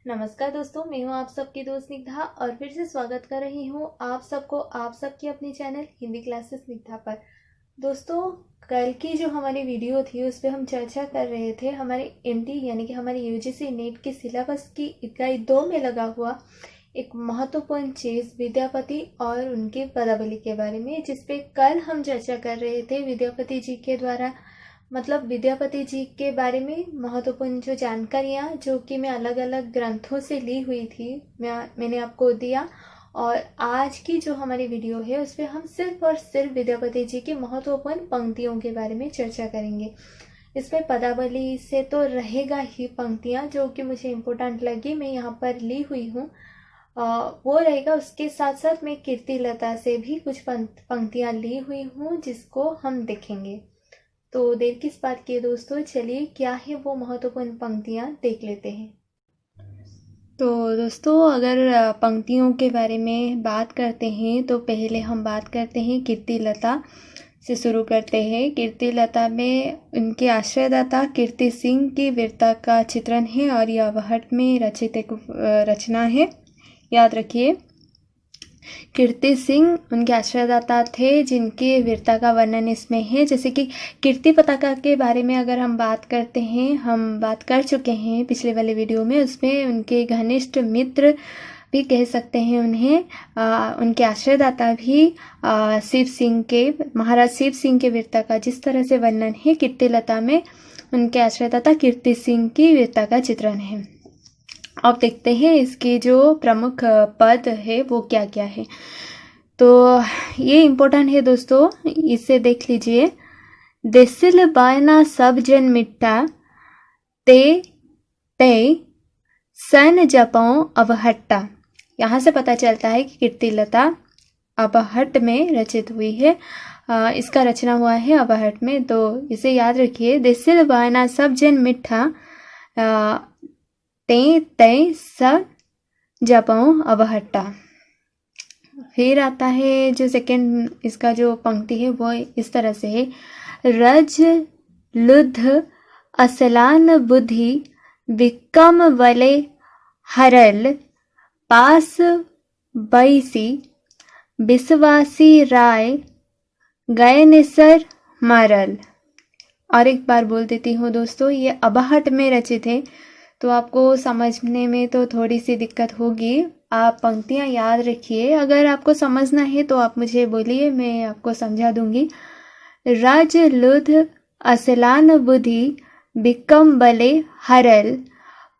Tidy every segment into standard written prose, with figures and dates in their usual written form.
नमस्कार दोस्तों, मैं हूं आप सबकी दोस्त स्निग्धा और फिर से स्वागत कर रही हूं आप सबको आप सबकी अपनी चैनल हिंदी क्लासेस स्निग्धा पर। दोस्तों, कल की जो हमारी वीडियो थी उस पर हम चर्चा कर रहे थे हमारे एमटी यानी कि हमारी यूजीसी नेट के सिलेबस की इकाई 2 में लगा हुआ एक महत्वपूर्ण चीज़ विद्यापति और उनके पदावली के बारे में, जिसपे कल हम चर्चा कर रहे थे विद्यापति जी के द्वारा, मतलब विद्यापति जी के बारे में महत्वपूर्ण जो जानकारियाँ जो कि मैं अलग अलग ग्रंथों से ली हुई थी मैंने आपको दिया। और आज की जो हमारी वीडियो है उस पर हम सिर्फ और सिर्फ विद्यापति जी की महत्वपूर्ण पंक्तियों के बारे में चर्चा करेंगे। इसमें पदावली से तो रहेगा ही पंक्तियाँ जो कि मुझे इम्पोर्टेंट लगी, मैं यहाँ पर ली हुई हूँ, वो रहेगा। उसके साथ साथ मैं कीर्तिलता से भी कुछ पंक्तियाँ ली हुई हूँ जिसको हम देखेंगे। तो देर किस बात की है दोस्तों, चलिए क्या है वो महत्वपूर्ण पंक्तियाँ देख लेते हैं। तो दोस्तों, अगर पंक्तियों के बारे में बात करते हैं तो पहले हम बात करते हैं कीर्तिलता से शुरू करते हैं। कीर्तिलता में उनके आश्रयदाता कीर्ति सिंह की वीरता का चित्रण है और यह अबहट में रचित एक रचना है, याद रखिए। कीर्ति सिंह उनके आश्रयदाता थे जिनकी वीरता का वर्णन इसमें है। जैसे कि कीर्ति पताका के बारे में अगर हम बात करते हैं, हम बात कर चुके हैं पिछले वाले वीडियो में, उसमें उनके घनिष्ठ मित्र भी कह सकते हैं उन्हें, उनके आश्रयदाता भी शिव सिंह के, महाराज शिव सिंह के वीरता का जिस तरह से वर्णन है, कीर्तिलता में उनके आश्रयदाता कीर्ति सिंह की वीरता का चित्रण है। अब देखते हैं इसके जो प्रमुख पद है वो क्या क्या है। तो ये इम्पोर्टेंट है दोस्तों, इसे देख लीजिए। देसिल बायना सब जन मिट्टा ते ते सन जपों अबहट्टा। यहाँ से पता चलता है कि कीर्तिलता अबहट में रचित हुई है, इसका रचना हुआ है अबहट में। तो इसे याद रखिए, देसिल बायना सब जन मिट्ठा ते ते स जपों अबहट्टा। फिर आता है जो सेकंड इसका जो पंक्ति है वो इस तरह से है। रज लुद्ध असलान बुद्धि विकम वले हरल पास बैसी विश्वासी राय गए निसर मारल। और एक बार बोल देती हूँ दोस्तों, ये अबहट में रचित है तो आपको समझने में तो थोड़ी सी दिक्कत होगी। आप पंक्तियाँ याद रखिए, अगर आपको समझना है तो आप मुझे बोलिए, मैं आपको समझा दूंगी। राज लुध असलान बुद्धि बिकम बले हरल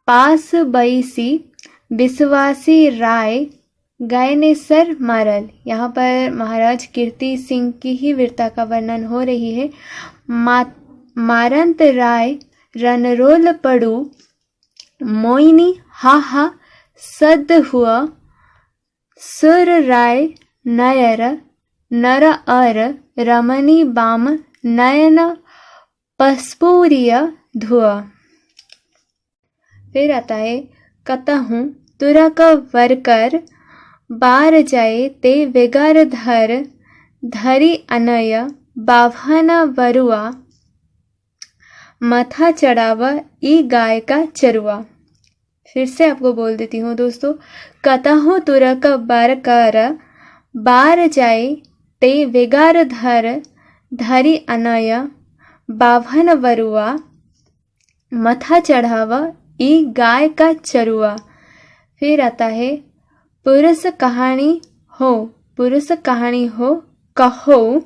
पास बैसी विश्वासी राय गए ने सर मारल। यहाँ पर महाराज कीर्ति सिंह की ही वीरता का वर्णन हो रही है। मारंत राय रनरोल पड़ू मोइनी हा हा सद हुआ सुर राय नयर नर अर रमणी बाम नयन पस्पूरिय धुआ। फिर आता है कतहूँ तुरक वरकर बार जाए ते विगर धर धरी अनय बाभन वरुआ मथा चढ़ावा ई गाय का चरुआ। फिर से आपको बोल देती हूँ दोस्तों, कतहु तुरक बर कर बार जाए ते विगार धर धरी अनय बाभन वरुआ मथा चढ़ावा ई गाय का चरुआ। फिर आता है पुरुष कहानी हो कहो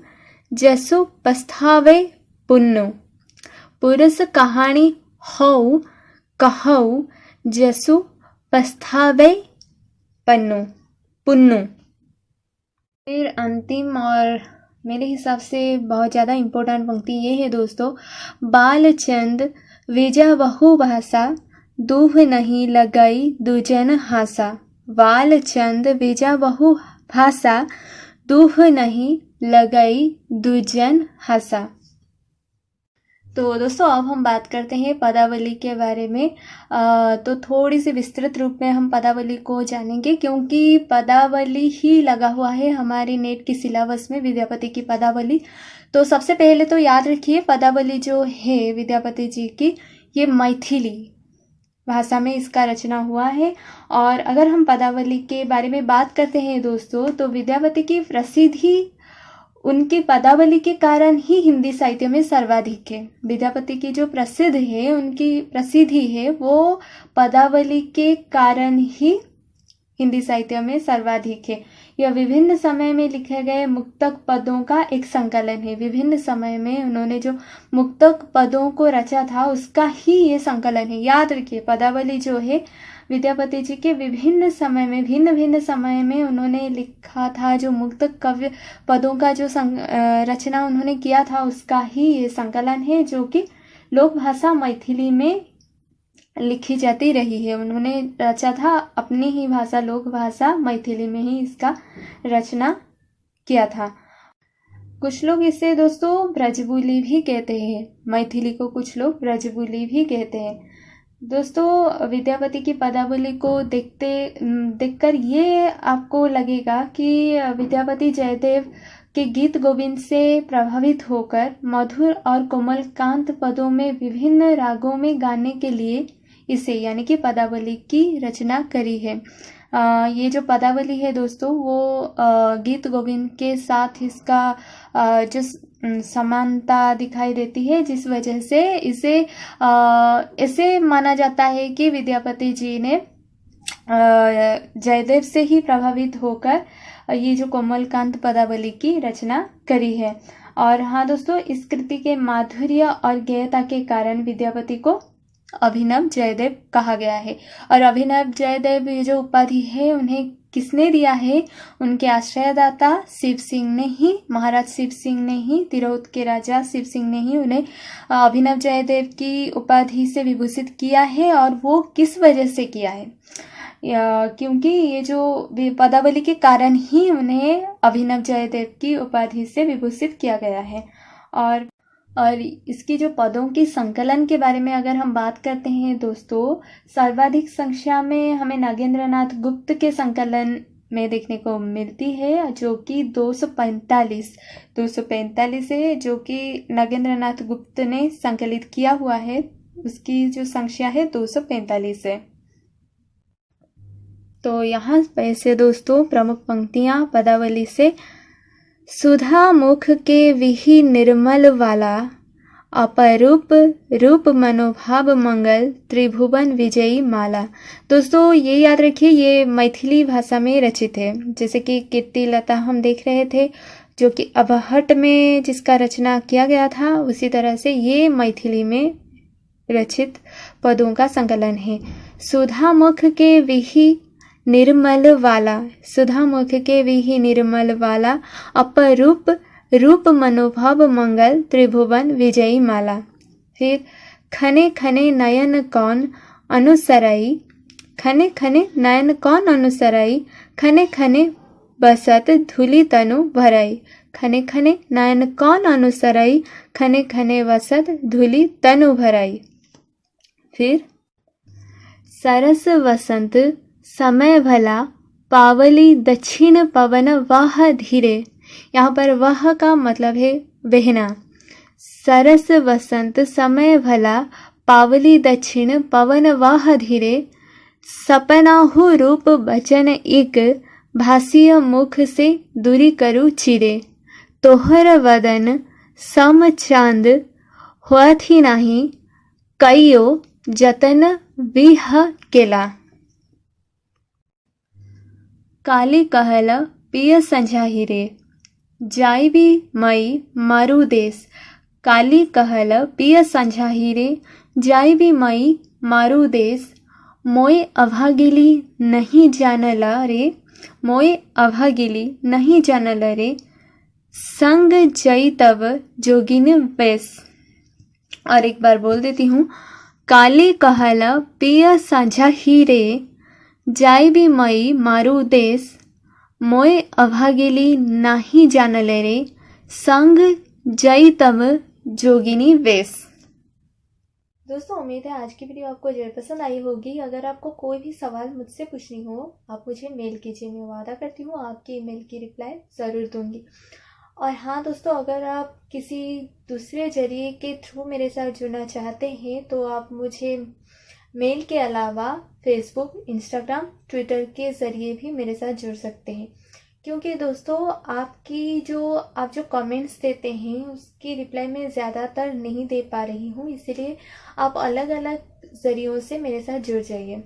जसु पस्थावे पुन्नु। पुरुष कहानी हो कहो जसु पस्थावे पुन्नु। फिर अंतिम और मेरे हिसाब से बहुत ज़्यादा इम्पोर्टेंट पंक्ति ये है दोस्तों। बालचंद विजा बहु भाषा दूह नहीं लगाई दुजन हासा। बालचंद विजा बहु भाषा दूह नहीं लगाई दुजन हासा। तो दोस्तों, अब हम बात करते हैं पदावली के बारे में। तो थोड़ी सी विस्तृत रूप में हम पदावली को जानेंगे, क्योंकि पदावली ही लगा हुआ है हमारी नेट की सिलेबस में, विद्यापति की पदावली। तो सबसे पहले तो याद रखिए, पदावली जो है विद्यापति जी की, ये मैथिली भाषा में इसका रचना हुआ है। और अगर हम पदावली के बारे में बात करते हैं दोस्तों, तो विद्यापति की प्रसिद्धि उनकी पदावली के कारण ही हिंदी साहित्य में सर्वाधिक है। विद्यापति की जो प्रसिद्ध है, उनकी प्रसिद्धि है, वो पदावली के कारण ही हिंदी साहित्य में सर्वाधिक है। यह विभिन्न समय में लिखे गए मुक्तक पदों का एक संकलन है। विभिन्न समय में उन्होंने जो मुक्तक पदों को रचा था उसका ही ये संकलन है। याद रखिए, पदावली जो है विद्यापति जी के विभिन्न समय में, भिन्न भिन्न समय में उन्होंने लिखा था। जो मुक्तक काव्य पदों का जो रचना उन्होंने किया था उसका ही ये संकलन है, जो कि लोक भाषा मैथिली में लिखी जाती रही है। उन्होंने रचा था अपनी ही भाषा, लोक भाषा मैथिली में ही इसका रचना किया था। कुछ लोग इसे दोस्तों ब्रजबोली भी कहते हैं। मैथिली को कुछ लोग ब्रजबोली भी कहते हैं। दोस्तों, विद्यापति की पदावली को देखकर ये आपको लगेगा कि विद्यापति जयदेव के गीत गोविंद से प्रभावित होकर मधुर और कोमलकांत पदों में विभिन्न रागों में गाने के लिए इसे यानी कि पदावली की रचना करी है। ये जो पदावली है दोस्तों, वो गीत गोविंद के साथ इसका जो समानता दिखाई देती है, जिस वजह से इसे माना जाता है कि विद्यापति जी ने जयदेव से ही प्रभावित होकर ये जो कोमलकांत पदावली की रचना करी है। और हाँ दोस्तों, इस कृति के माधुर्य और गेयता के कारण विद्यापति को अभिनव जयदेव कहा गया है। और अभिनव जयदेव ये जो उपाधि है उन्हें किसने दिया है? उनके आश्रयदाता शिव सिंह ने ही, महाराज शिव सिंह ने ही, तिरहुत के राजा शिव सिंह ने ही उन्हें अभिनव जयदेव की उपाधि से विभूषित किया है। और वो किस वजह से किया है? क्योंकि ये जो पदावली के कारण ही उन्हें अभिनव जयदेव की उपाधि से विभूषित किया गया है। और इसकी जो पदों की संकलन के बारे में अगर हम बात करते हैं दोस्तों, सर्वाधिक संख्या में हमें नागेंद्रनाथ गुप्त के संकलन में देखने को मिलती है, जो कि 245 है, जो कि नागेंद्रनाथ गुप्त ने संकलित किया हुआ है। उसकी जो संख्या है 245 है। तो यहाँ पे दोस्तों प्रमुख पंक्तियाँ पदावली से: सुधा मुख के विहि निर्मल वाला, अपरूप रूप मनोभाव मंगल, त्रिभुवन विजयी माला। दोस्तों ये याद रखिए, ये मैथिली भाषा में रचित है। जैसे कि कीर्तिलता हम देख रहे थे, जो कि अबहट में जिसका रचना किया गया था, उसी तरह से ये मैथिली में रचित पदों का संकलन है। सुधा मुख के विहि निर्मल वाला, सुधा मुख के विहि निर्मल वाला, अपरूप रूप मनोभाव मंगल, त्रिभुवन विजयी माला। फिर खने खने नयन कौन अनुसराई, खने खने नयन कौन अनुसराई, खने खने बसत धूलि तनु भराई, खने खने नयन कौन अनुसराई, खने खने बसत धूलि तनु भराई। फिर सरस वसंत समय भला, पावली दक्षिण पवन वाह धीरे। यहाँ पर वह का मतलब है बहना। सरस वसंत समय भला, पावली दक्षिण पवन वाह धीरे, सपनाहु रूप बचन एक, भासिय मुख से दूरी करू चिरे, तोहर वदन सम चांद होथि नाही, कइयो जतन विह केला। काली कहल पिय संझाहि रे, जाई भी मई मारू देश। काली कहल पिय संझाहि रे, जाई भी मई मारू देश। मोय अभागिली नहीं जानला रे, मोय अभागिली नहीं जानला रे, संग जई तब जोगिन वेश। और एक बार बोल देती हूँ। काली कहल पिय संझाहि रे, जाई भी मई मारू देश। मोय अभागिली नाही जानले रे, संग जई तब जोगिनी वेश। दोस्तों उम्मीद है आज की वीडियो आपको जरूर पसंद आई होगी। अगर आपको कोई भी सवाल मुझसे पूछनी हो, आप मुझे मेल कीजिए। मैं वादा करती हूँ आपकी ईमेल की रिप्लाई ज़रूर दूंगी। और हाँ दोस्तों, अगर आप किसी दूसरे जरिए के थ्रू मेरे साथ जुड़ना चाहते हैं तो आप मुझे मेल के अलावा फेसबुक, इंस्टाग्राम, ट्विटर के ज़रिए भी मेरे साथ जुड़ सकते हैं। क्योंकि दोस्तों आप जो कमेंट्स देते हैं उसकी रिप्लाई मैं ज़्यादातर नहीं दे पा रही हूँ, इसीलिए आप अलग अलग ज़रियों से मेरे साथ जुड़ जाइए,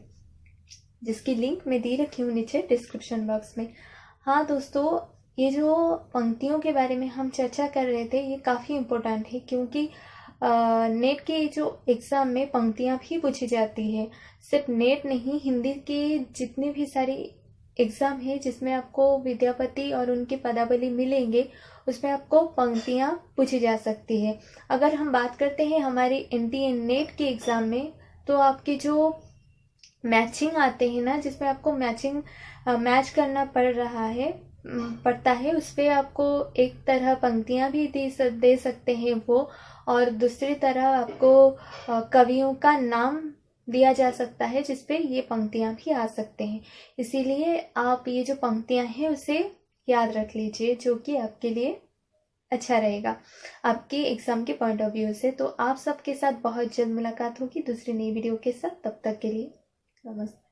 जिसकी लिंक मैं दे रखी हूँ नीचे डिस्क्रिप्शन बॉक्स में। हाँ दोस्तों, ये जो पंक्तियों के बारे में हम चर्चा कर रहे थे ये काफ़ी इम्पोर्टेंट है, क्योंकि नेट के जो एग्ज़ाम में पंक्तियाँ भी पूछी जाती है। सिर्फ नेट नहीं, हिंदी के जितने भी सारी एग्ज़ाम है जिसमें आपको विद्यापति और उनके पदावली मिलेंगे, उसमें आपको पंक्तियाँ पूछी जा सकती है। अगर हम बात करते हैं हमारी NTA नेट के एग्ज़ाम में, तो आपकी जो मैचिंग आते हैं ना, जिसमें आपको मैच करना पड़ता है, उस पर आपको एक तरह पंक्तियाँ भी दे सकते हैं वो, और दूसरी तरह आपको कवियों का नाम दिया जा सकता है जिसपे ये पंक्तियाँ भी आ सकते हैं। इसीलिए आप ये जो पंक्तियाँ हैं उसे याद रख लीजिए, जो कि आपके लिए अच्छा रहेगा आपके एग्ज़ाम के पॉइंट ऑफ व्यू से। तो आप सबके साथ बहुत जल्द मुलाकात होगी दूसरी नई वीडियो के साथ। तब तक के लिए नमस्ते।